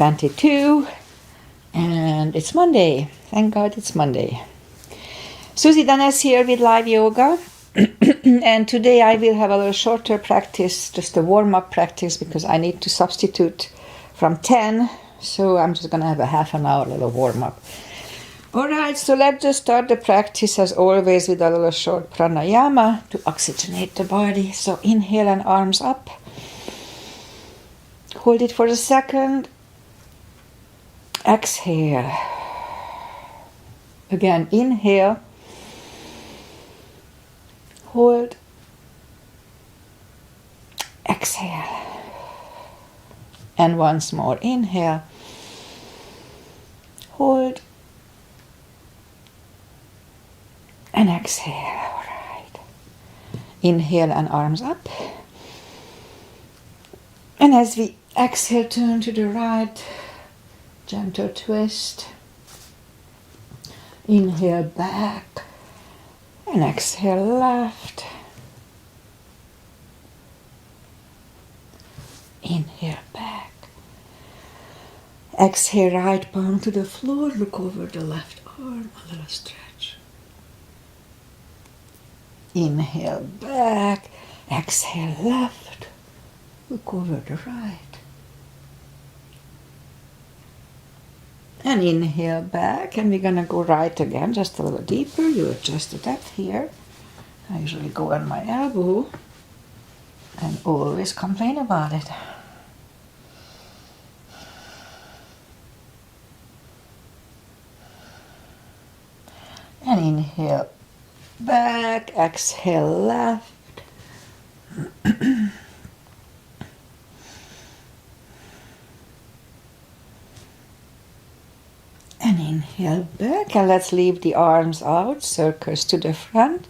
22, and it's Monday. Thank God it's Monday. Susie Danes here with live yoga, and today I will have a little shorter practice, just a warm-up practice, because I need to substitute from 10, so I'm just going to have a half an hour little warm-up. Alright, so let's just start the practice as always with a little short pranayama to oxygenate the body. So inhale and arms up. Hold it for a second. Exhale. Again, inhale. Hold. Exhale. And once more, inhale. Hold. And exhale. All right. Inhale and arms up. And as we exhale, turn to the right. Gentle twist. Inhale back. And exhale left. Inhale back. Exhale right palm to the floor. Look over the left arm. A little stretch. Inhale back. Exhale left. Look over the right. And inhale back, and we're going to go right again, just a little deeper. You adjust the depth here. I usually go on my elbow and always complain about it. And inhale back, exhale left. And inhale back, and let's leave the arms out, circles to the front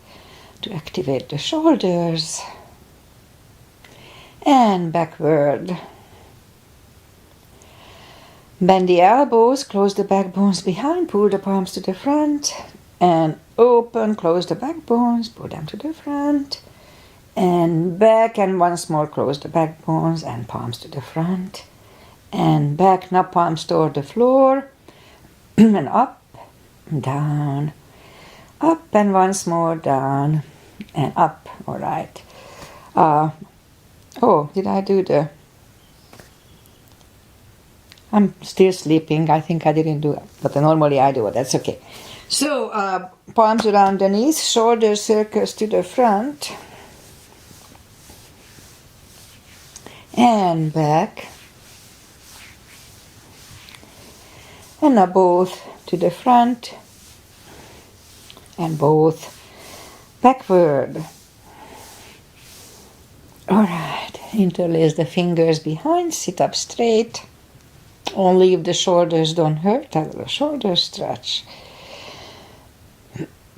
to activate the shoulders. And backward. Bend the elbows, close the back bones behind, pull the palms to the front, and open, close the back bones, pull them to the front, and back, and once more close the back bones and palms to the front, and back, now palms toward the floor. And up, down, up, and once more down, and up. All right. Did I do the... I'm still sleeping. I think I didn't do it, but normally I do it. That's okay. So, palms around the knees, shoulder circles to the front, and back. And now both to the front and both backward. All right, interlace the fingers behind, sit up straight. Only if the shoulders don't hurt, a little shoulder stretch.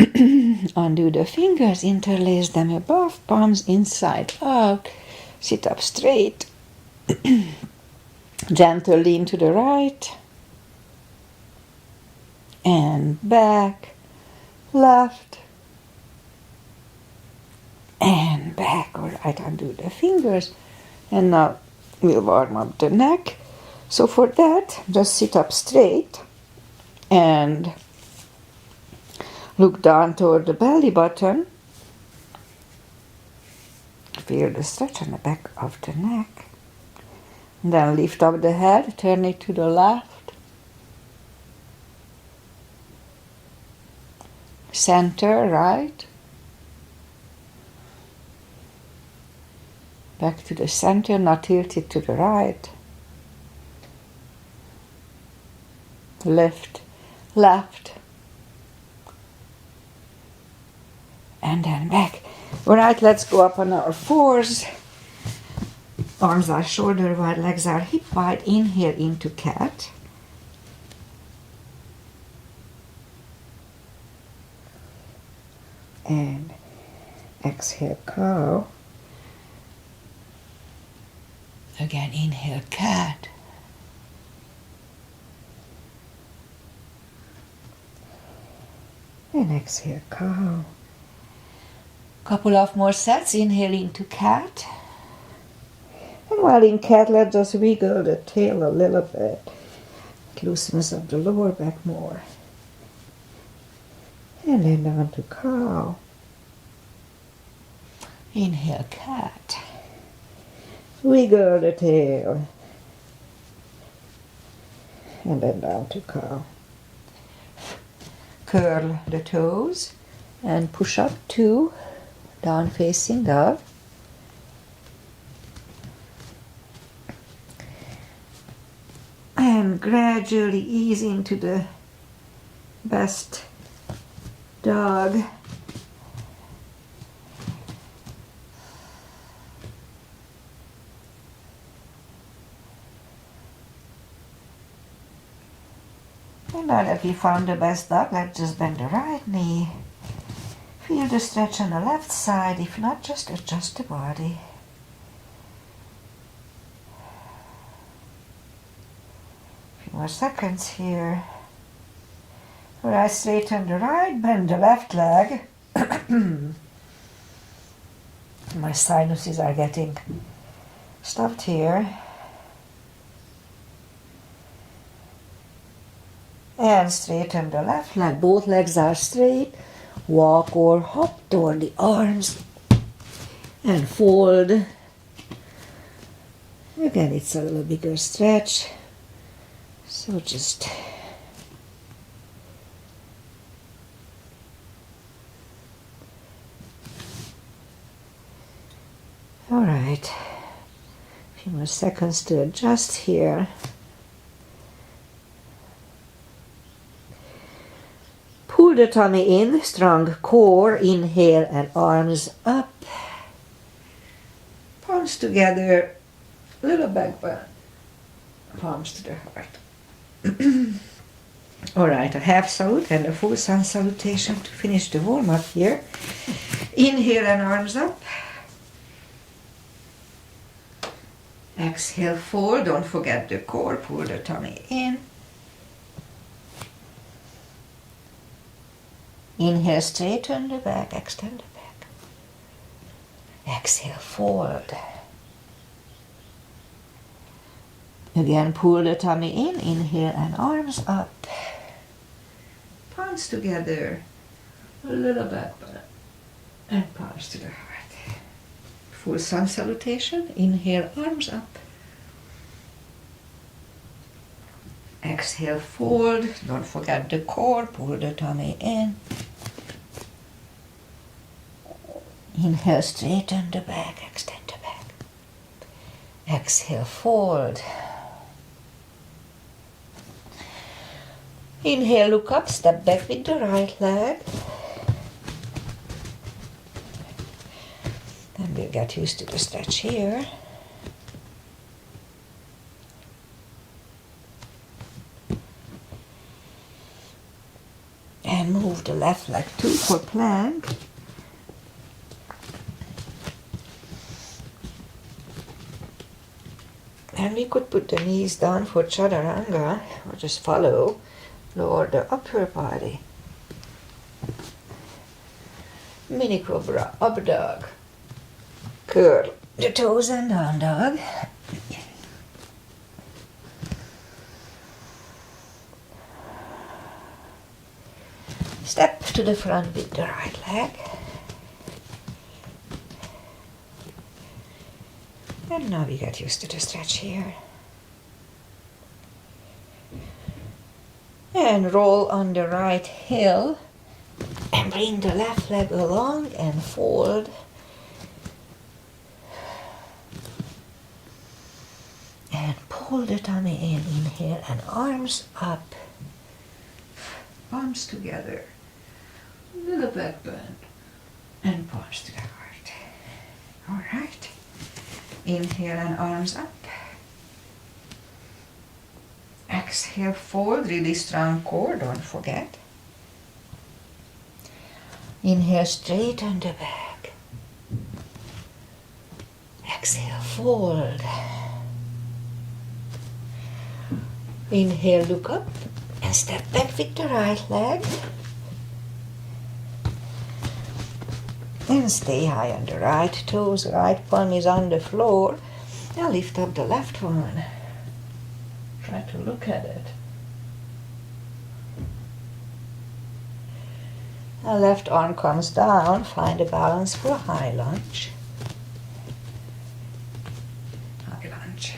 Undo the fingers, interlace them above, palms inside out. Sit up straight. Gentle lean to the right. And back, left, and back. All right, undo the fingers. And now we'll warm up the neck. So for that, just sit up straight and look down toward the belly button. Feel the stretch on the back of the neck. And then lift up the head, turn it to the left. Center, right. Back to the center, now tilt it to the right. Lift, left. And then back. All right, let's go up on our fours. Arms are shoulder wide, legs are hip wide. Inhale into cat. And exhale, cow. Again, inhale, cat. And exhale, cow. Couple of more sets. Inhale into cat. And while in cat, let's just wiggle the tail a little bit. It loosens up the lower back more. And then down to cow. Inhale, cat. Wiggle the tail. And then down to cow. Curl the toes and push up to down facing dog. And gradually ease into the best dog. And now that we found the best dog, let's just bend the right knee. Feel the stretch on the left side. If not, just adjust the body. A few more seconds here. Alright, straighten the right, bend the left leg. My sinuses are getting stopped here. And straighten the left leg. Both legs are straight. Walk or hop toward the arms. And fold. Again, it's a little bigger stretch. So just alright. A few more seconds to adjust here. Pull the tummy in, strong core, inhale and arms up. Palms together, little back bend, palms to the heart. Alright, a half salute and a full sun salutation to finish the warm up here. Inhale and arms up. Exhale, fold, don't forget the core, pull the tummy in. Inhale, straighten the back, extend the back. Exhale, fold. Again, pull the tummy in, inhale and arms up. Palms together, a little back bend, and palms to the heart. Full sun salutation, inhale, arms up. Exhale, fold, don't forget the core, pull the tummy in. Inhale, straighten the back, extend the back. Exhale, fold. Inhale, look up, step back with the right leg. Then we'll get used to the stretch here. And move the left leg too for plank. And we could put the knees down for chaturanga or just follow. Lower the upper body. Mini cobra, up dog. Curl the toes and down dog. Step to the front with the right leg. And now we get used to the stretch here. And roll on the right heel. And bring the left leg along and fold. And pull the tummy in, inhale and arms up. Palms together. Little back bend. And palms to the heart. Alright. Inhale and arms up. Exhale, fold, really strong core, don't forget. Inhale, straighten the back. Exhale, fold. Inhale, look up and step back with the right leg. And stay high on the right toes, right palm is on the floor. Now lift up the left one. Try to look at it. The left arm comes down, find a balance for a high lunge. High lunge.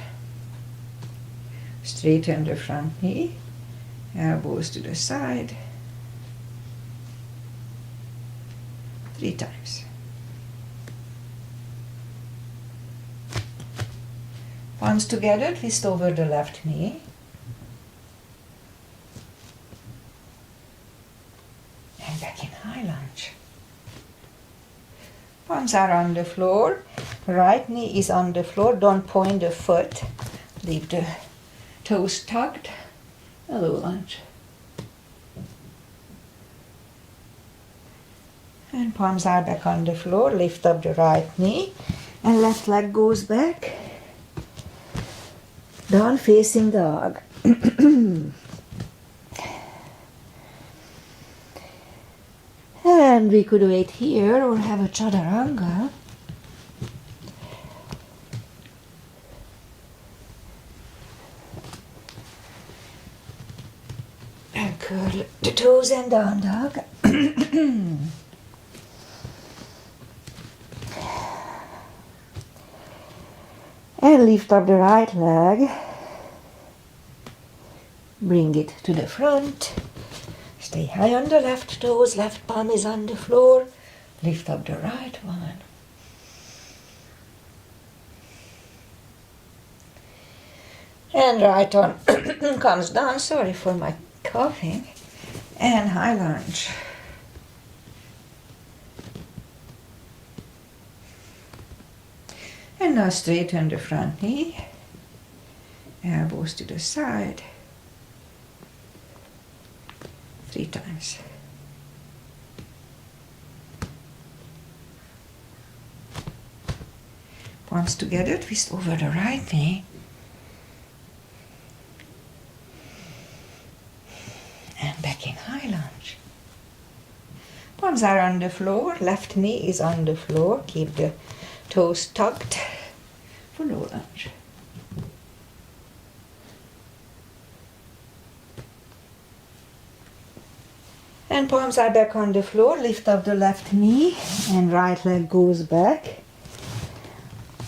Straighten the front knee, elbows to the side. 3 times. Palms together, twist over the left knee. And back in high lunge. Palms are on the floor. Right knee is on the floor. Don't point the foot. Leave the toes tucked. A low lunge. And palms are back on the floor. Lift up the right knee. And left leg goes back. Down facing dog. And we could wait here or have a chaturanga. And curl the toes and down dog. And lift up the right leg. Bring it to the front. Stay high on the left toes. Left palm is on the floor. Lift up the right one. And right arm comes down. Sorry for my coughing. And high lunge. And now straighten the front knee, elbows to the side, 3 times. Palms together, twist over the right knee. And back in high lunge. Palms are on the floor, left knee is on the floor, keep the toes tucked for low lunge. And palms are back on the floor, lift up the left knee and right leg goes back.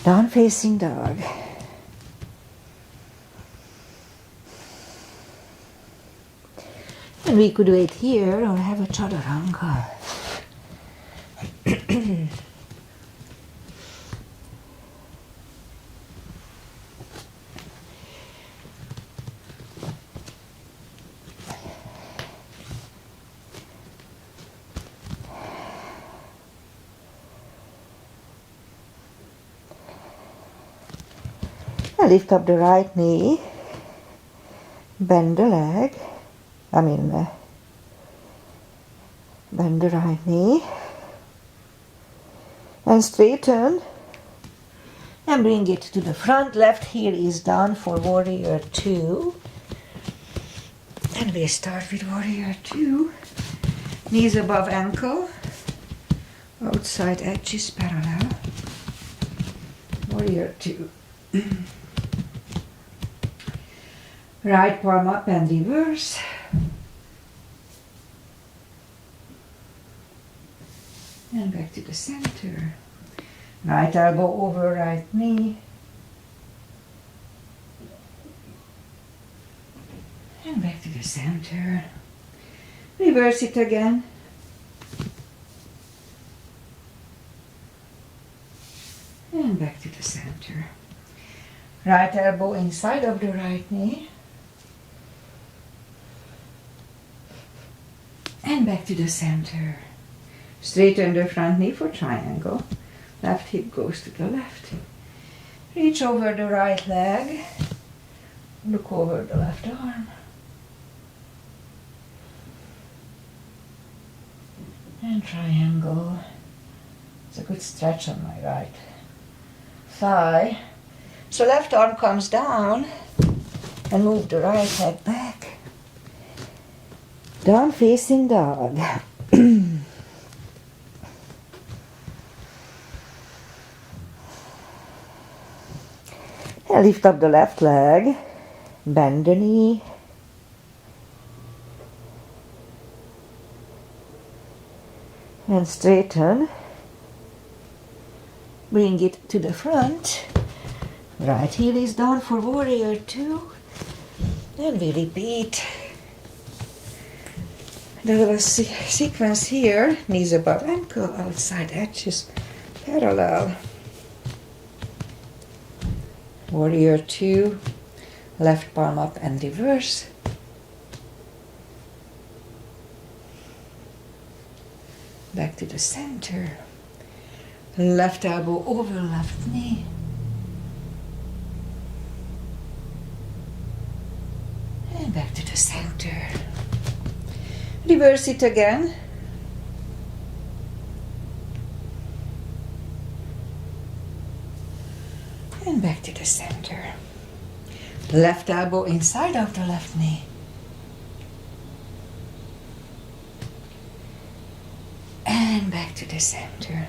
Down facing dog. And we could wait here or have a chaturanga. Lift up the right knee, bend the leg, bend the right knee, and straighten, and bring it to the front. Left heel is down for warrior 2. And we start with warrior 2. Knees above ankle, outside edges parallel. Warrior 2. Right palm up and reverse. And back to the center. Right elbow over right knee. And back to the center. Reverse it again. And back to the center. Right elbow inside of the right knee. And back to the center. Straighten the front knee for triangle. Left hip goes to the left. Reach over the right leg. Look over the left arm. And triangle. It's a good stretch on my right thigh. So left arm comes down and move the right leg back. Down facing dog. And lift up the left leg, bend the knee. and straighten. Bring it to the front. Right heel is down for warrior 2. And we repeat the little sequence here. Knees above ankle, outside edges parallel. Warrior 2, left palm up and reverse. Back to the center. Left elbow over left knee. And back to the center. Reverse it again. And back to the center. Left elbow inside of the left knee. And back to the center.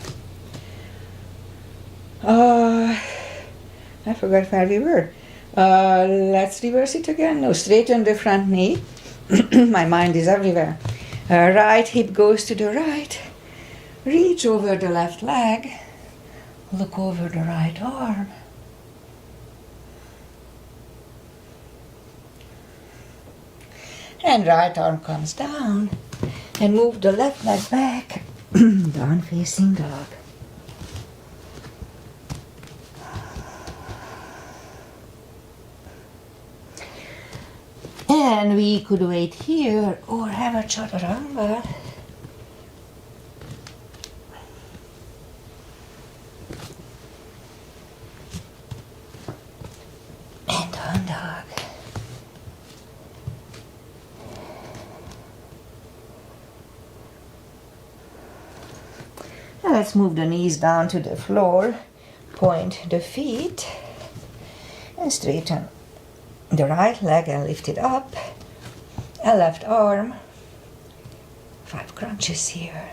I forgot where we were. Let's reverse it again. No, straighten the front knee. My mind is everywhere. Right hip goes to the right. Reach over the left leg. Look over the right arm. And right arm comes down. And move the left leg back. Down facing dog. And we could wait here or have a chaturanga. And down dog. Now let's move the knees down to the floor. Point the feet and straighten the right leg and lift it up, and left arm, 5 crunches here,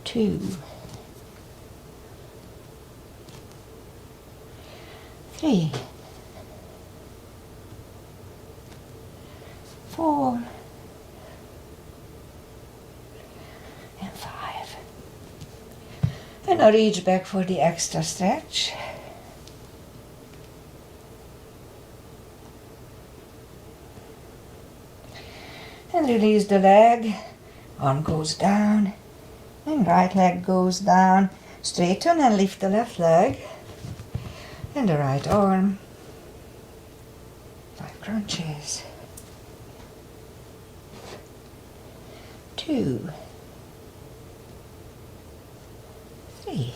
2, 3, 4, and 5. And now reach back for the extra stretch. And release the leg. Arm goes down. And right leg goes down. Straighten and lift the left leg. And the right arm. 5 crunches. 2, 3,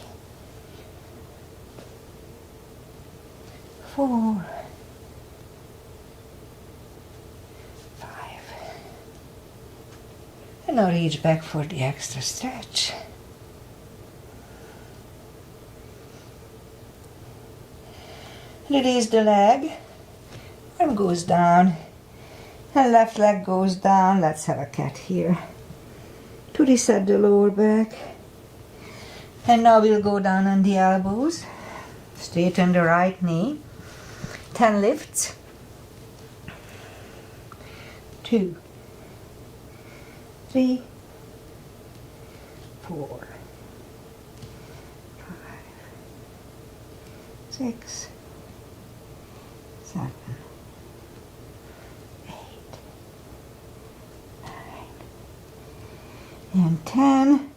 4, 5. And now reach back for the extra stretch. Release the leg. Arm goes down. And left leg goes down. Let's have a cat here. To reset the lower back. And now we'll go down on the elbows. Straighten the right knee. 10 lifts. 2, 3, 4, 5, 6, 7, 8, 9, and 10.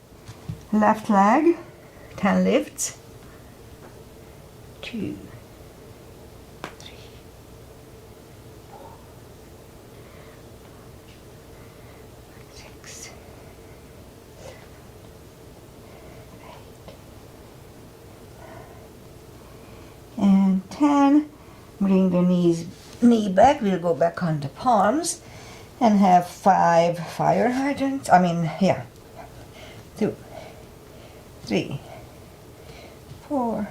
Left leg, 10 lifts. 2, 3, 4, 6, 7, 8, and 10. Bring the knee back. We'll go back on the palms and have 5 fire hydrants. 2, 3, 4,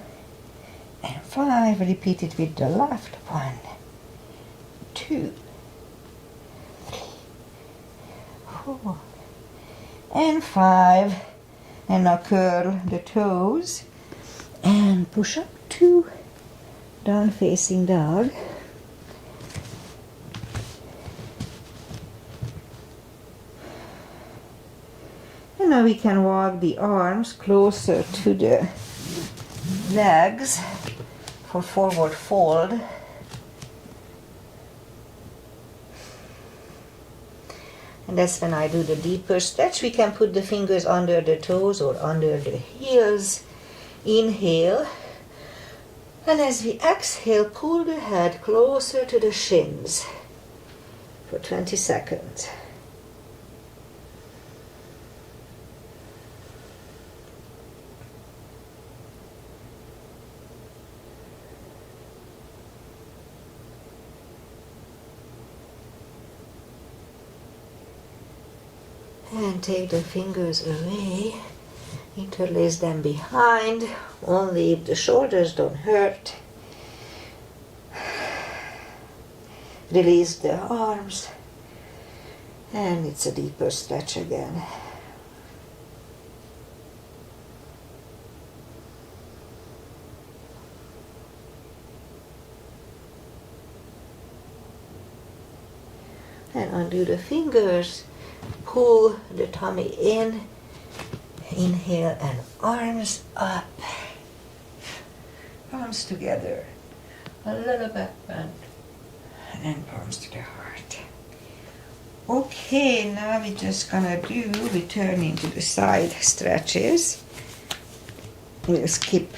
and 5. Repeat it with the left. 1, 2, 3, 4, and 5. And now curl the toes and push up 2. Down facing dog. Now we can walk the arms closer to the legs for forward fold. And that's when I do the deeper stretch. We can put the fingers under the toes or under the heels. Inhale. And as we exhale, pull the head closer to the shins for 20 seconds. And take the fingers away, interlace them behind, only if the shoulders don't hurt. Release the arms, and it's a deeper stretch again. And undo the fingers. Pull the tummy in, inhale, and arms up, palms together, a little back bend, and palms to the heart. Okay, now we're just gonna do returning to the side stretches. We'll skip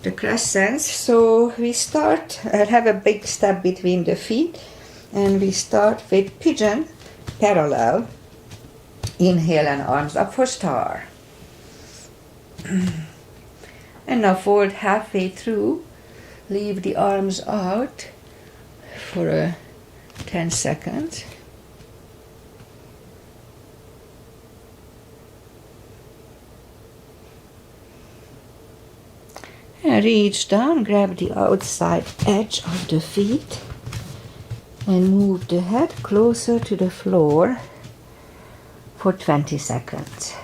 the crescents. So we start, have a big step between the feet, and we start with pigeon parallel. Inhale and arms up for star. And now fold halfway through. Leave the arms out for 10 seconds. And reach down, grab the outside edge of the feet and move the head closer to the floor for 20 seconds.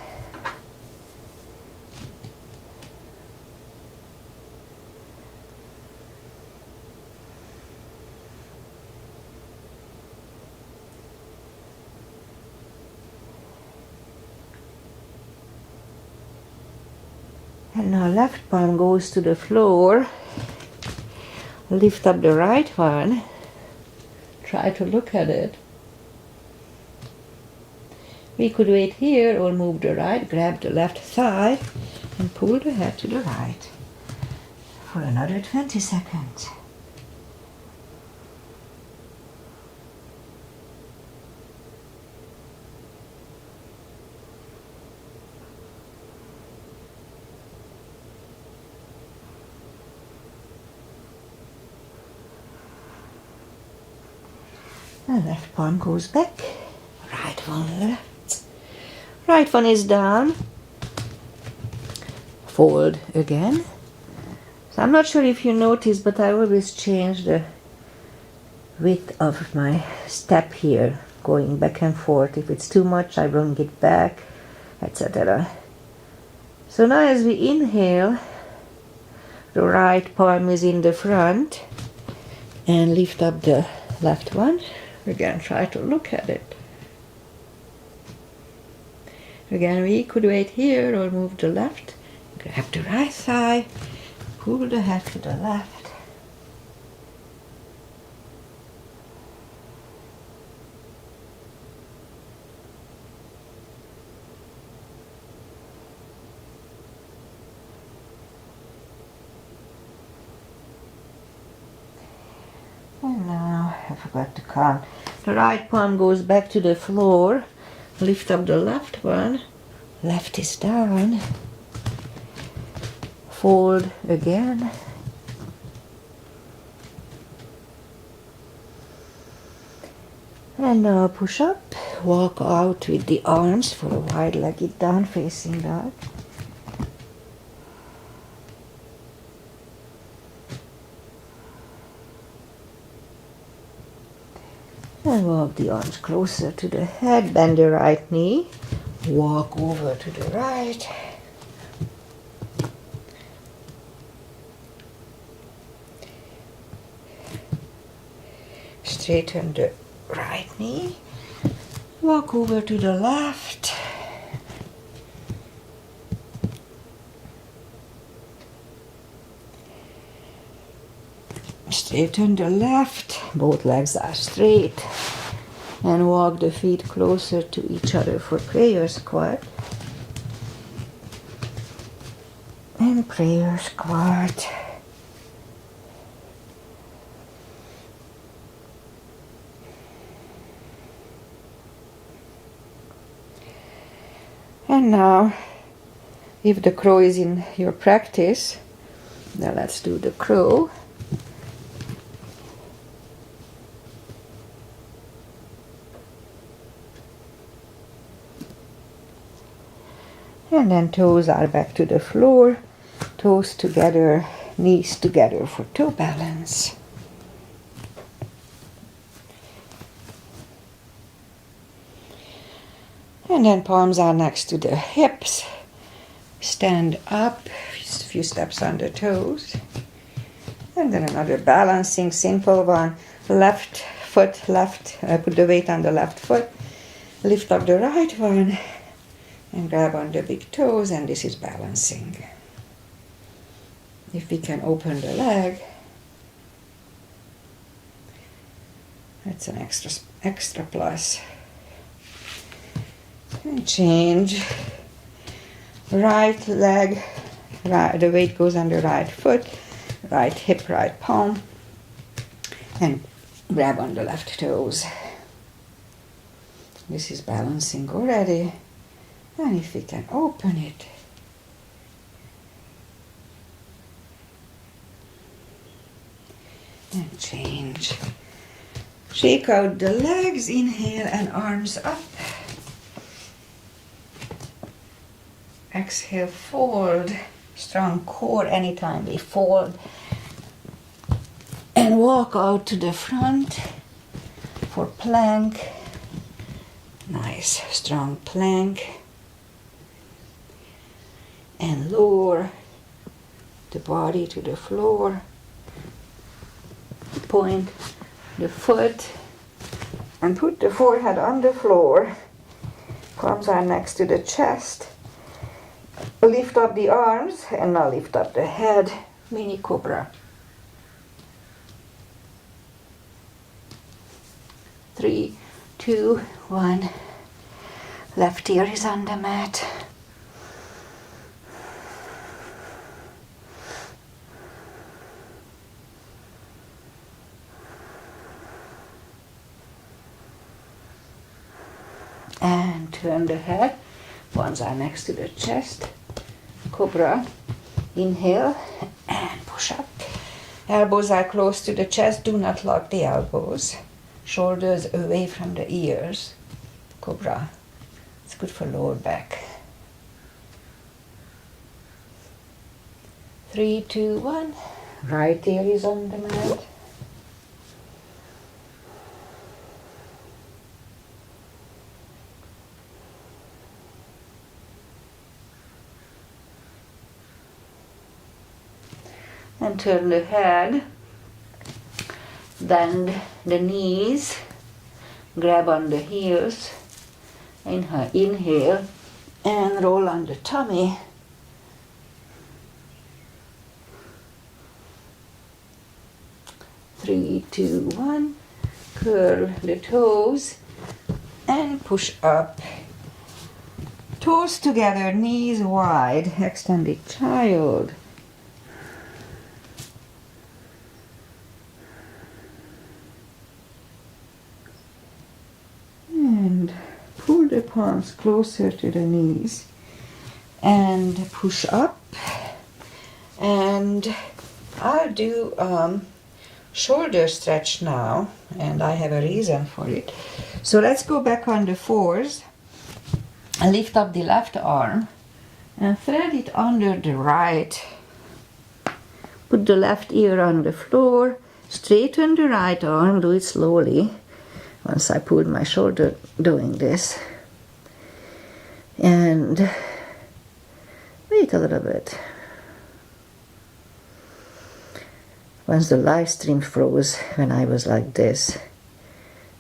And now left palm goes to the floor. Lift up the right one. Try to look at it. We could wait here or move the right, grab the left thigh and pull the head to the right for another 20 seconds. The left palm goes back, right one left. Right one is down. Fold again. So I'm not sure if you noticed, but I always change the width of my step here, going back and forth. If it's too much, I bring it back, etc. So now as we inhale, the right palm is in the front, and lift up the left one. Again, try to look at it. Again, we could wait here or move the left. Grab the right thigh, pull the head to the left. And now, I forgot to count. The right palm goes back to the floor. Lift up the left one. Left is down. Fold again. And now push up. Walk out with the arms for a wide-legged down facing dog. And walk the arms closer to the head, bend the right knee, walk over to the right. Straighten the right knee, walk over to the left, Straighten the left, both legs are straight. And walk the feet closer to each other for prayer squat. And prayer squat. And now, if the crow is in your practice, now let's do the crow. And then toes are back to the floor, toes together, knees together for toe balance. And then palms are next to the hips. Stand up, a few steps on the toes. And then another balancing, simple one. Left foot, put the weight on the left foot. Lift up the right one. And grab on the big toes, and this is balancing. If we can open the leg, that's an extra plus. And change. Right leg, the weight goes on the right foot, right hip, right palm, and grab on the left toes. This is balancing already. And if we can open it, and change. Shake out the legs, inhale and arms up. Exhale, fold. Strong core anytime we fold. And walk out to the front for plank. Nice, strong plank. And lower the body to the floor. Point the foot and put the forehead on the floor. Palms are next to the chest. Lift up the arms and now lift up the head. Mini cobra. 3, 2, 1. Left ear is on the mat. And turn the head. Palms are next to the chest. Cobra. Inhale and push up. Elbows are close to the chest. Do not lock the elbows. Shoulders away from the ears. Cobra. It's good for lower back. 3, 2, 1. Right ear is on the mat. And turn the head, bend the knees, grab on the heels, inhale and roll on the tummy. Three, two, one. Curl the toes and push up. Toes together, knees wide, extended child. And pull the palms closer to the knees and push up. And I'll do shoulder stretch now, and I have a reason for it. So let's go back on the fours and lift up the left arm and thread it under the right. Put the left ear on the floor, straighten the right arm, do it slowly. Once I pulled my shoulder doing this. And wait a little bit. Once the live stream froze when I was like this.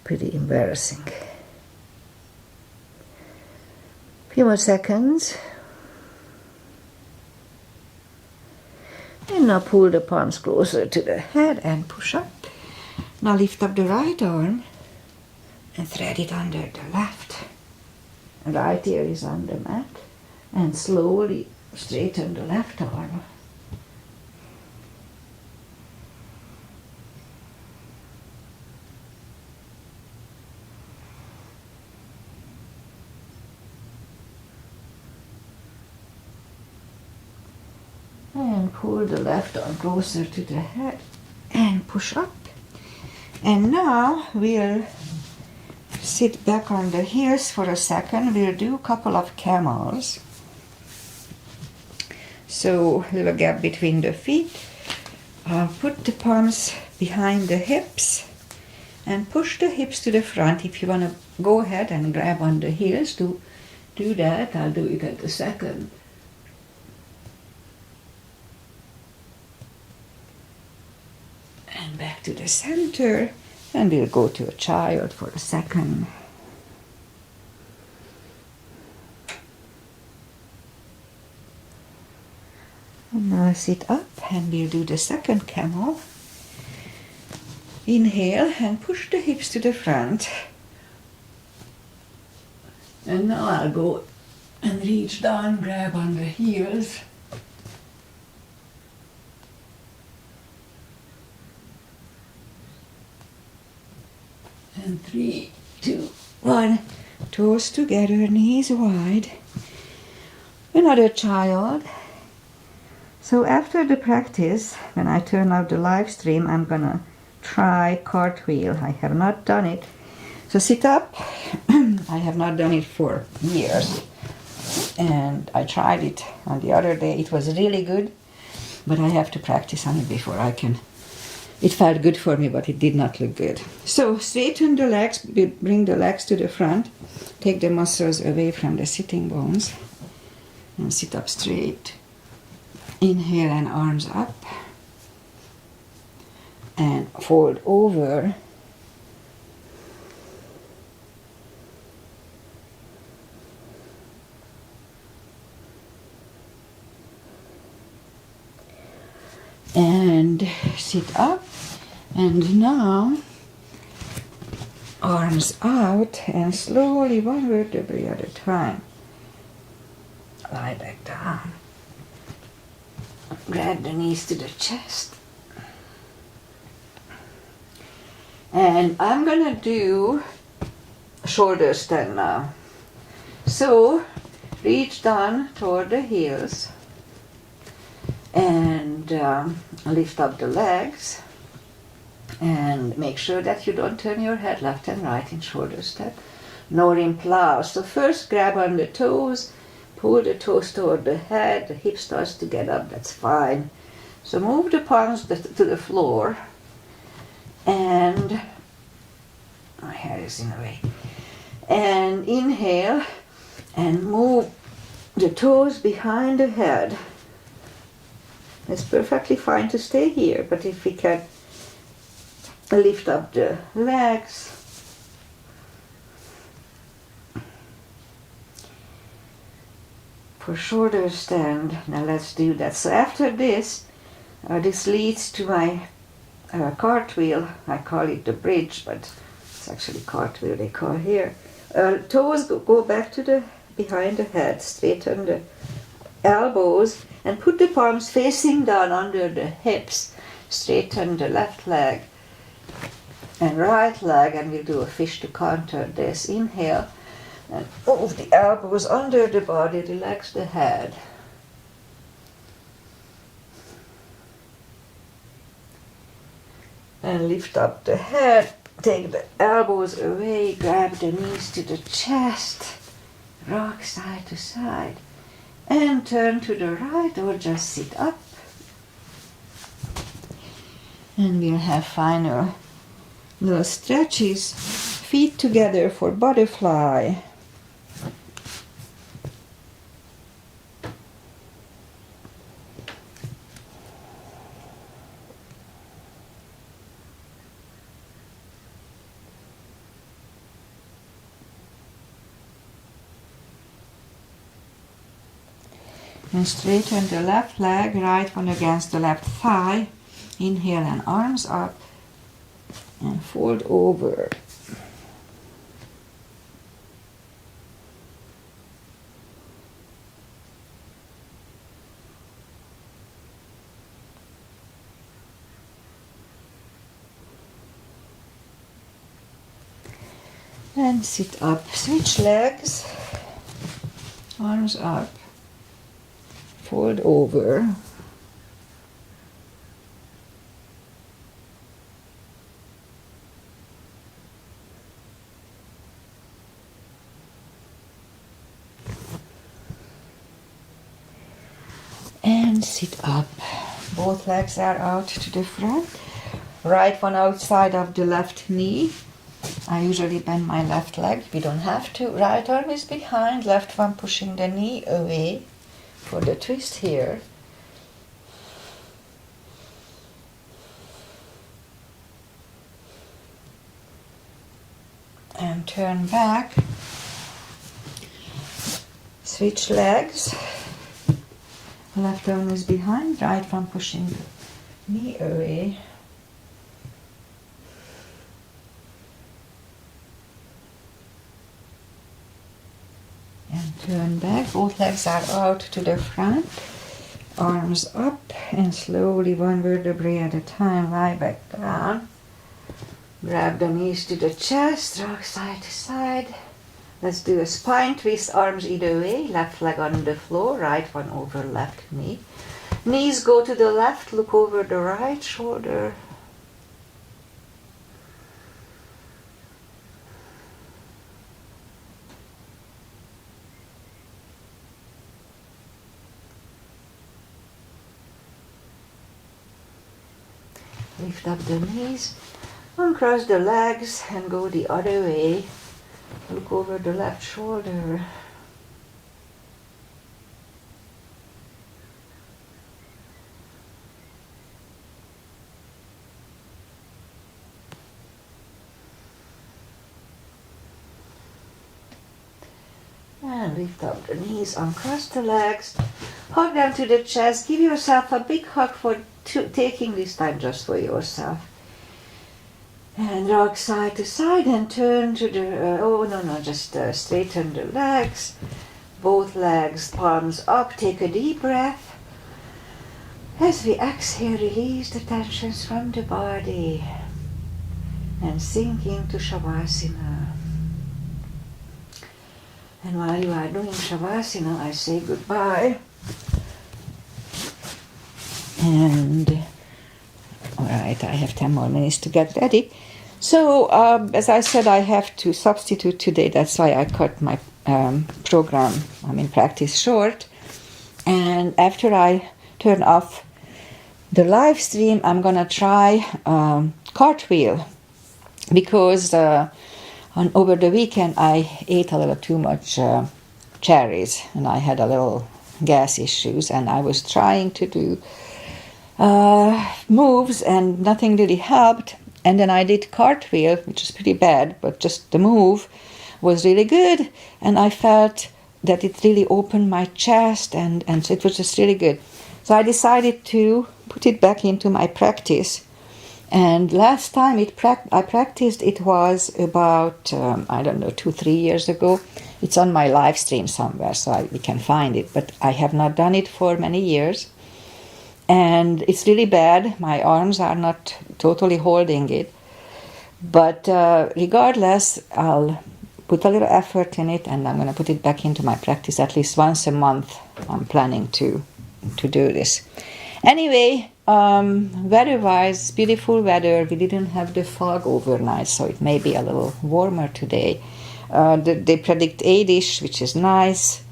Pretty embarrassing. Few more seconds. And now pull the palms closer to the head and push up. Now lift up the right arm and thread it under the left. Right ear is on the mat. And slowly straighten the left arm. And pull the left arm closer to the head and push up. And now we'll sit back on the heels for a second. We'll do a couple of camels. So little gap between the feet. Put the palms behind the hips and push the hips to the front. If you want to go ahead and grab on the heels, do that. I'll do it at the second. And back to the center, and we'll go to a child for a second. And now sit up, and we'll do the second camel. Inhale and push the hips to the front. And now I'll go and reach down, grab on the heels. And 3, 2, 1. Toes together, knees wide. Another child. So after the practice, when I turn off the live stream, I'm gonna try cartwheel. I have not done it. So sit up. I have not done it for years. And I tried it on the other day. It was really good, but I have to practice on it before I can. It felt good for me, but it did not look good. So straighten the legs, bring the legs to the front, take the muscles away from the sitting bones, and sit up straight. Inhale and arms up, and fold over. And sit up, and now arms out and slowly one vertebrae at a time. Lie back down. Grab the knees to the chest. And I'm gonna do shoulder stand now. So reach down toward the heels and lift up the legs, and make sure that you don't turn your head left and right in shoulder step, nor in plow. So first grab on the toes, pull the toes toward the head, the hip starts to get up, that's fine. So move the palms to the floor, and my hair is in the way. And inhale and move the toes behind the head. It's perfectly fine to stay here, but if we can lift up the legs. For shoulder stand, now let's do that. So after this, this leads to my cartwheel. I call it the bridge, but it's actually cartwheel they call here. Toes go back to the behind the head, straighten the elbows, and put the palms facing down under the hips. Straighten the left leg and right leg, and we'll do a fish to counter this. Inhale and move the elbows under the body, relax the head. And lift up the head, take the elbows away, grab the knees to the chest, rock side to side. And turn to the right or just sit up. And we'll have final little stretches. Feet together for butterfly. And straighten the left leg, right one against the left thigh. Inhale and arms up. And fold over. And sit up. Switch legs. Arms up. Fold over. And sit up. Both legs are out to the front. Right one outside of the left knee. I usually bend my left leg. We don't have to. Right arm is behind. Left one pushing the knee away for the twist here. And turn back. Switch legs. Left arm is behind, right one pushing the knee away. And turn back, both legs are out to the front. Arms up and slowly one vertebrae at a time lie back down. Grab the knees to the chest, rock side to side. Let's do a spine twist, arms either way, left leg on the floor, right one over left knee. Knees go to the left, look over the right shoulder. Lift up the knees, uncross the legs and go the other way. Look over the left shoulder. And lift up the knees, uncross the legs, hug them to the chest. Give yourself a big hug for taking this time just for yourself. And rock side to side and turn to the, just straighten the legs. Both legs, palms up, take a deep breath. As we exhale, release the tensions from the body and sink into Shavasana. And while you are doing Shavasana, I say goodbye. And, alright, I have 10 more minutes to get ready. So, as I said, I have to substitute today. That's why I cut my practice short. And after I turn off the live stream, I'm going to try cartwheel. Because over the weekend, I ate a little too much cherries. And I had a little gas issues. And I was trying to do moves and nothing really helped. And then I did cartwheel, which is pretty bad, but just the move was really good. And I felt that it really opened my chest and so it was just really good. So I decided to put it back into my practice. And last time I practiced, it was about, 2-3 years ago. It's on my live stream somewhere, so we can find it. But I have not done it for many years. And it's really bad. My arms are not totally holding it. But regardless, I'll put a little effort in it and I'm going to put it back into my practice at least once a month. I'm planning to do this. Anyway, weather-wise, beautiful weather. We didn't have the fog overnight, so it may be a little warmer today. They predict 8-ish, which is nice.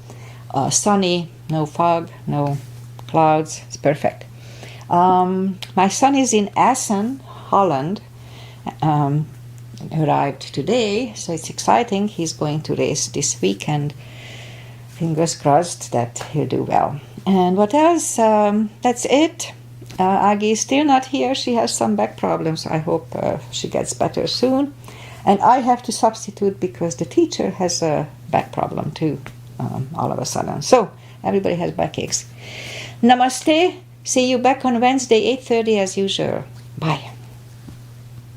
Sunny, no fog, no clouds. It's perfect. My son is in Essen, Holland. Arrived today, so it's exciting. He's going to race this weekend. Fingers crossed that he'll do well. And what else? That's it. Aggie is still not here. She has some back problems. I hope she gets better soon. And I have to substitute because the teacher has a back problem too, all of a sudden. So Everybody has backaches. Namaste. See you back on Wednesday, 8:30 as usual. Bye.